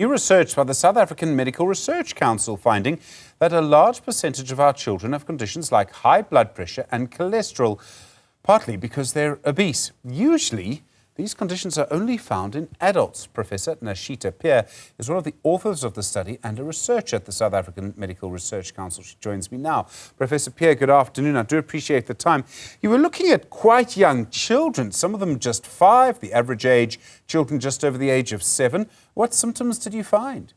New research by the South African Medical Research Council finding that a large percentage of our children have conditions like high blood pressure and cholesterol, partly because they're obese. Usually, these conditions are only found in adults. Professor Nasheeta Peer is one of the authors of the study and a researcher at the South African Medical Research Council. She joins me now. Professor Peer, good afternoon. I do appreciate the time. You were looking at quite young children, some of them just 5, the average age, children just over the age of 7. What symptoms did you find?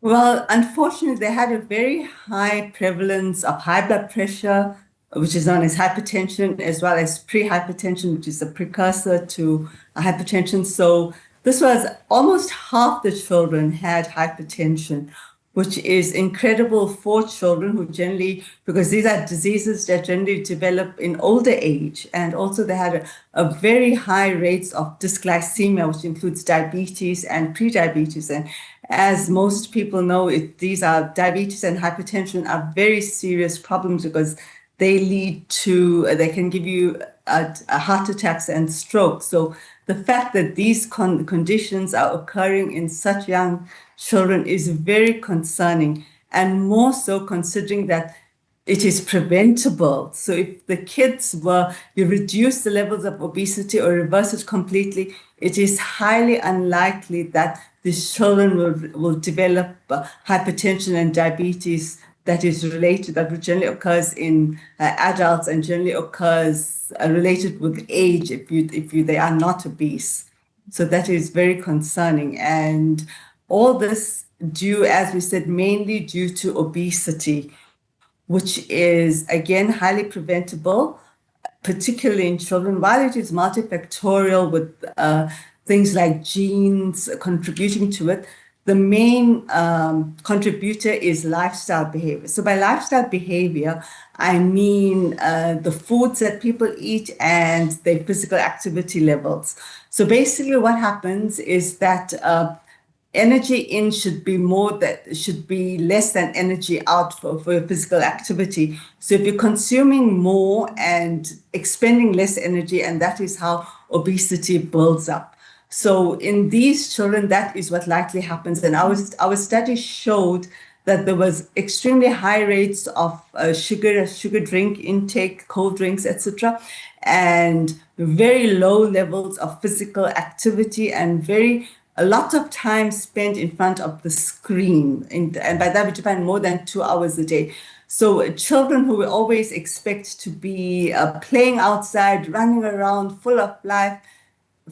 Well, unfortunately, they had a very high prevalence of high blood pressure, which is known as hypertension, as well as pre-hypertension, which is a precursor to hypertension. So this was almost half the children had hypertension, which is incredible for children who generally, because these are diseases that generally develop in older age. And also they had a very high rates of dysglycemia, which includes diabetes and prediabetes. And as most people know, these are diabetes and hypertension are very serious problems because they can give you heart attacks and strokes. So the fact that these conditions are occurring in such young children is very concerning, and more so considering that it is preventable. So if the kids you reduce the levels of obesity or reverse it completely, it is highly unlikely that these children will develop hypertension and diabetes that generally occurs in adults and generally occurs related with age if they are not obese. So that is very concerning. And all this due, as we said, mainly due to obesity, which is, again, highly preventable, particularly in children. While it is multifactorial with things like genes contributing to it, the main contributor is lifestyle behavior. So by lifestyle behavior, I mean the foods that people eat and their physical activity levels. So basically what happens is that energy in should be less than energy out for your physical activity. So if you're consuming more and expending less energy, and that is how obesity builds up. So in these children, that is what likely happens. And our study showed that there was extremely high rates of sugar drink intake, cold drinks, etc., and very low levels of physical activity and a lot of time spent in front of the screen. And by that we define more than 2 hours a day. So children who we always expect to be playing outside, running around, full of life,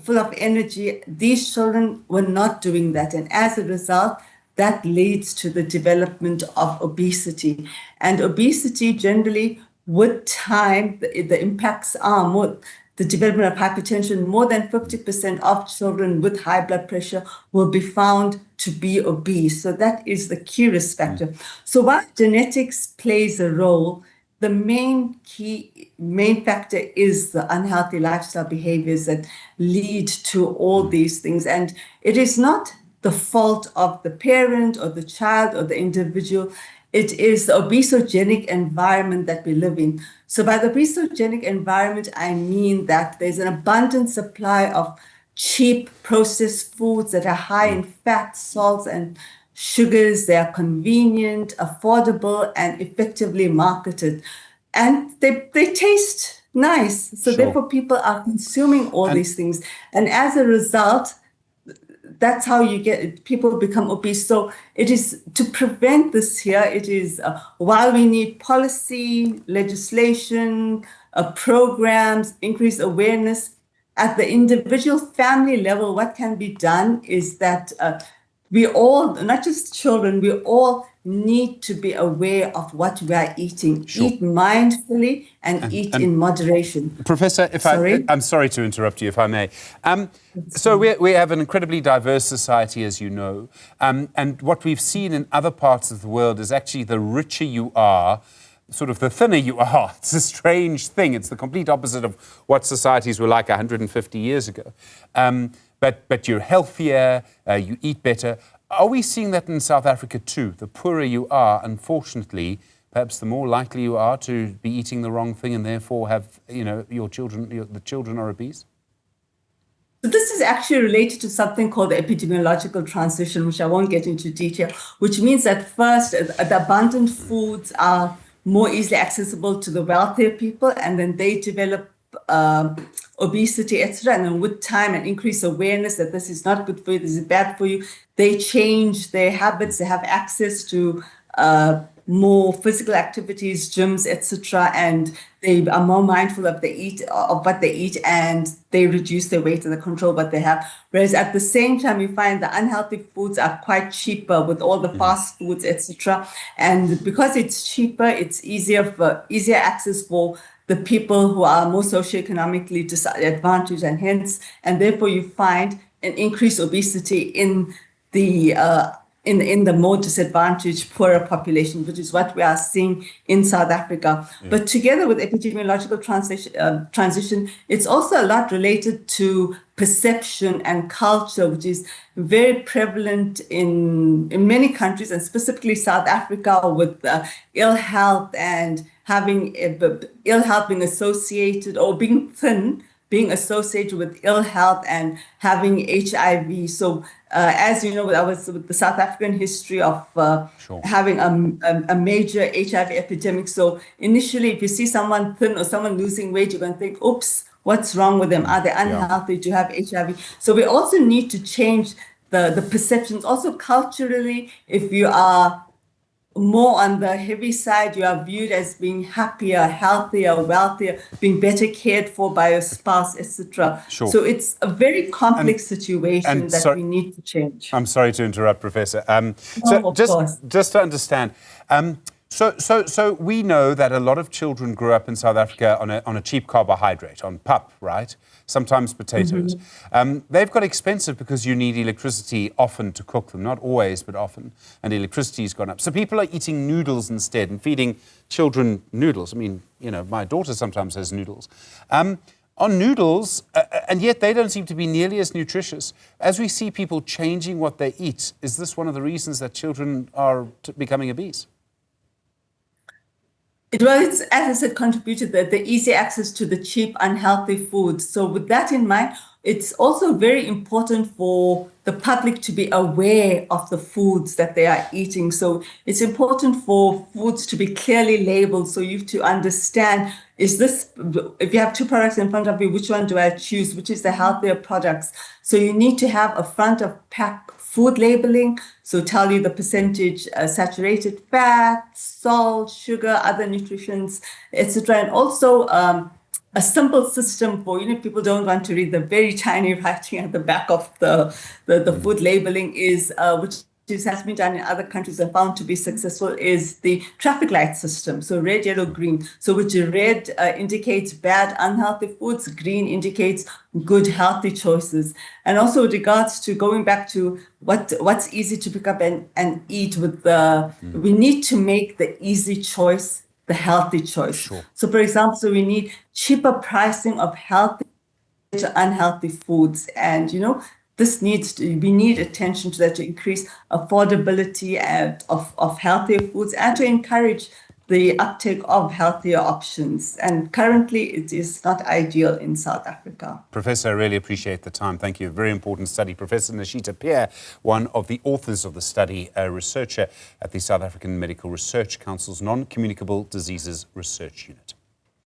full of energy, these children were not doing that. And as a result, that leads to the development of obesity. And obesity generally, with time, the impacts are more. The development of hypertension, more than 50% of children with high blood pressure will be found to be obese. So that is the key risk factor. So while genetics plays a role, the main factor is the unhealthy lifestyle behaviors that lead to all these things. And it is not the fault of the parent or the child or the individual. It is the obesogenic environment that we live in. So by the obesogenic environment, I mean that there's an abundant supply of cheap processed foods that are high in fat, salts, and sugars. They are convenient, affordable, and effectively marketed. And they taste nice. So therefore, people are consuming all these things. And as a result, that's how people become obese. So it is to prevent this here. It is while we need policy, legislation, programs, increased awareness at the individual family level, what can be done is that we all, not just children, we all need to be aware of what we are eating. Sure. Eat mindfully and eat in moderation. Professor, I'm sorry to interrupt you, if I may. So we have an incredibly diverse society, as you know, and what we've seen in other parts of the world is actually the richer you are, sort of the thinner you are. It's a strange thing. It's the complete opposite of what societies were like 150 years ago. But you're healthier, you eat better. Are we seeing that in South Africa too? The poorer you are, unfortunately, perhaps the more likely you are to be eating the wrong thing and therefore have, the children are obese? So this is actually related to something called the epidemiological transition, which I won't get into detail, which means that first, the abundant foods are more easily accessible to the wealthier people, and then they develop obesity, etc. And then with time and increased awareness that this is not good for you, this is bad for you, they change their habits, they have access to more physical activities, gyms, etc., and they are more mindful of what they eat, and they reduce their weight and they control what they have. Whereas at the same time, we find the unhealthy foods are quite cheaper with all the fast foods, etc. And because it's cheaper, it's easier access for the people who are more socioeconomically disadvantaged, and therefore you find an increased obesity in the in the more disadvantaged, poorer population, which is what we are seeing in South Africa. Yeah. But together with epidemiological transition, it's also a lot related to perception and culture, which is very prevalent in many countries, and specifically South Africa, with ill health and having ill health being associated, or being thin being associated with ill health and having HIV. So as you know, with the South African history of having a major HIV epidemic. So initially, if you see someone thin or someone losing weight, you're going to think, oops, what's wrong with them? Are they unhealthy? Do you have HIV? So we also need to change the perceptions. Also culturally, if you are more on the heavy side, you are viewed as being happier, healthier, wealthier, being better cared for by your spouse, etc. Sure. So it's a very complex situation that we need to change. I'm sorry to interrupt, Professor. Just to understand, so we know that a lot of children grew up in South Africa on a cheap carbohydrate, on pap, right? Sometimes potatoes. They've got expensive because you need electricity often to cook them, not always, but often, and electricity's gone up. So people are eating noodles instead and feeding children noodles. I mean, you know, my daughter sometimes has noodles. On noodles, and yet they don't seem to be nearly as nutritious. As we see people changing what they eat, is this one of the reasons that children are becoming obese? It's, as I said, contributed the easy access to the cheap, unhealthy foods. So with that in mind, it's also very important for the public to be aware of the foods that they are eating. So it's important for foods to be clearly labeled. So you have to understand, is this, if you have two products in front of you, which one do I choose? Which is the healthier products? So you need to have a front of pack food labeling, so tell you the percentage saturated fat, salt, sugar, other nutrients, etc. And also a simple system for, people don't want to read the very tiny writing at the back of the food labeling, is which has been done in other countries and found to be successful, is the traffic light system. So red, yellow, green. So which red indicates bad, unhealthy foods, green indicates good, healthy choices. And also with regards to going back to what's easy to pick up and eat, with we need to make the easy choice the healthy choice. Sure. So for example, we need cheaper pricing of healthy to unhealthy foods. And, we need attention to that, to increase affordability of healthier foods and to encourage the uptake of healthier options. And currently, it is not ideal in South Africa. Professor, I really appreciate the time. Thank you. Very important study. Professor Nasheeta Peer, one of the authors of the study, a researcher at the South African Medical Research Council's Non-Communicable Diseases Research Unit.